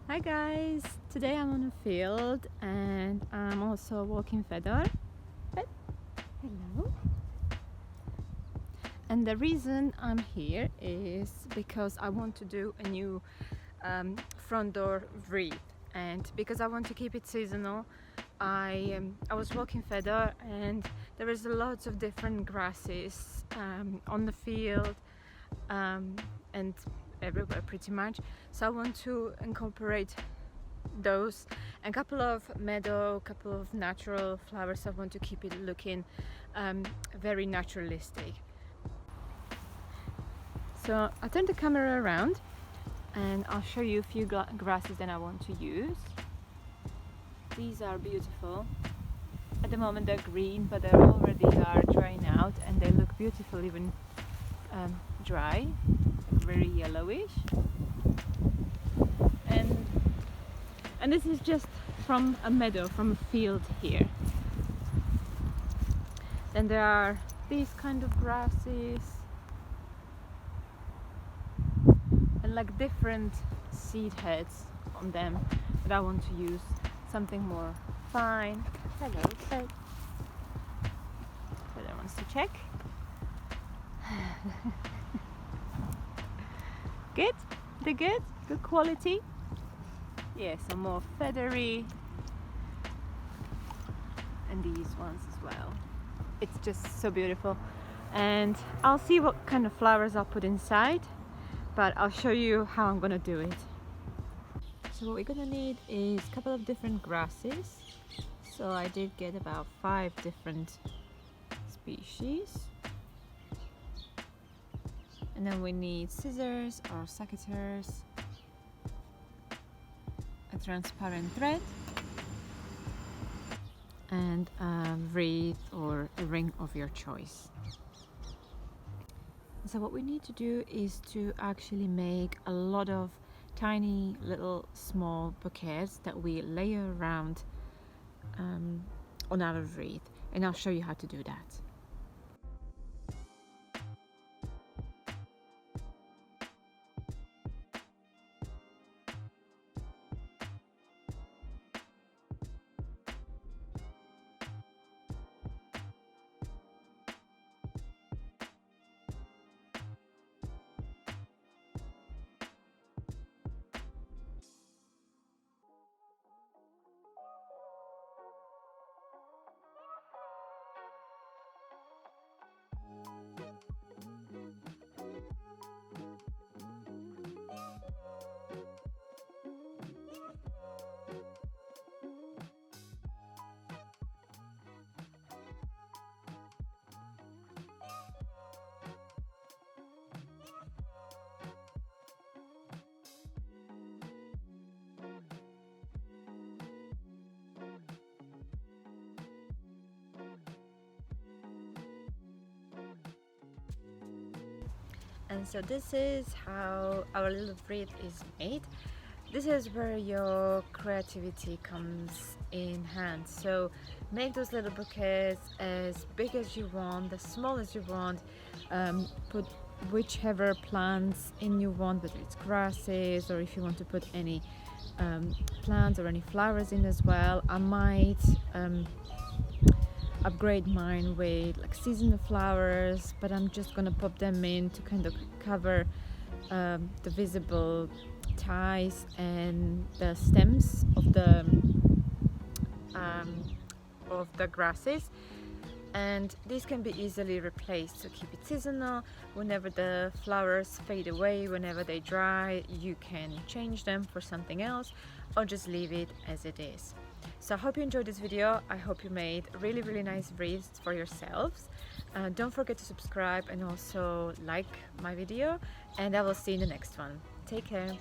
Hi guys, today I'm on a field and I'm also walking Fedor. Hello. And the reason I'm here is because I want to do a new front door wreath, and because I want to keep it seasonal, I was walking Fedor and there is lots of different grasses on the field and everywhere pretty much, so I want to incorporate those and a couple of meadow, couple of natural flowers. I want to keep it looking very naturalistic. So I'll turn the camera around and I'll show you a few grasses that I want to use. These are beautiful. At the moment they're green, but they already are drying out and they look beautiful even dry, very yellowish. And this is just from a meadow, from a field here. Then there are these kind of grasses and like different seed heads on them, but I want to use something more fine. Hello, hey. Fedor wants to check. Good? They're good? Good quality? Yeah, some more feathery, and these ones as well. It's just so beautiful, and I'll see what kind of flowers I'll put inside, but I'll show you how I'm gonna do it. So what we're gonna need is a couple of different grasses. So I did get about 5 different species, and then we need scissors or secateurs, a transparent thread, and a wreath or a ring of your choice. So what we need to do is to actually make a lot of tiny little small bouquets that we layer around on our wreath, and I'll show you how to do that. And so this is how our little wreath is made. This is where your creativity comes in hand. So make those little bouquets as big as you want, as small as you want. Put whichever plants in you want, whether it's grasses or if you want to put any plants or any flowers in as well. I might upgrade mine with like seasonal flowers, but I'm just gonna pop them in to kind of cover the visible ties and the stems of the grasses, and these can be easily replaced to keep it seasonal. Whenever the flowers fade away, whenever they dry, you can change them for something else or just leave it as it is. So I hope you enjoyed this video. I hope you made really nice wreaths for yourselves. Don't forget to subscribe and also like my video, and I will see you in the next one. Take care.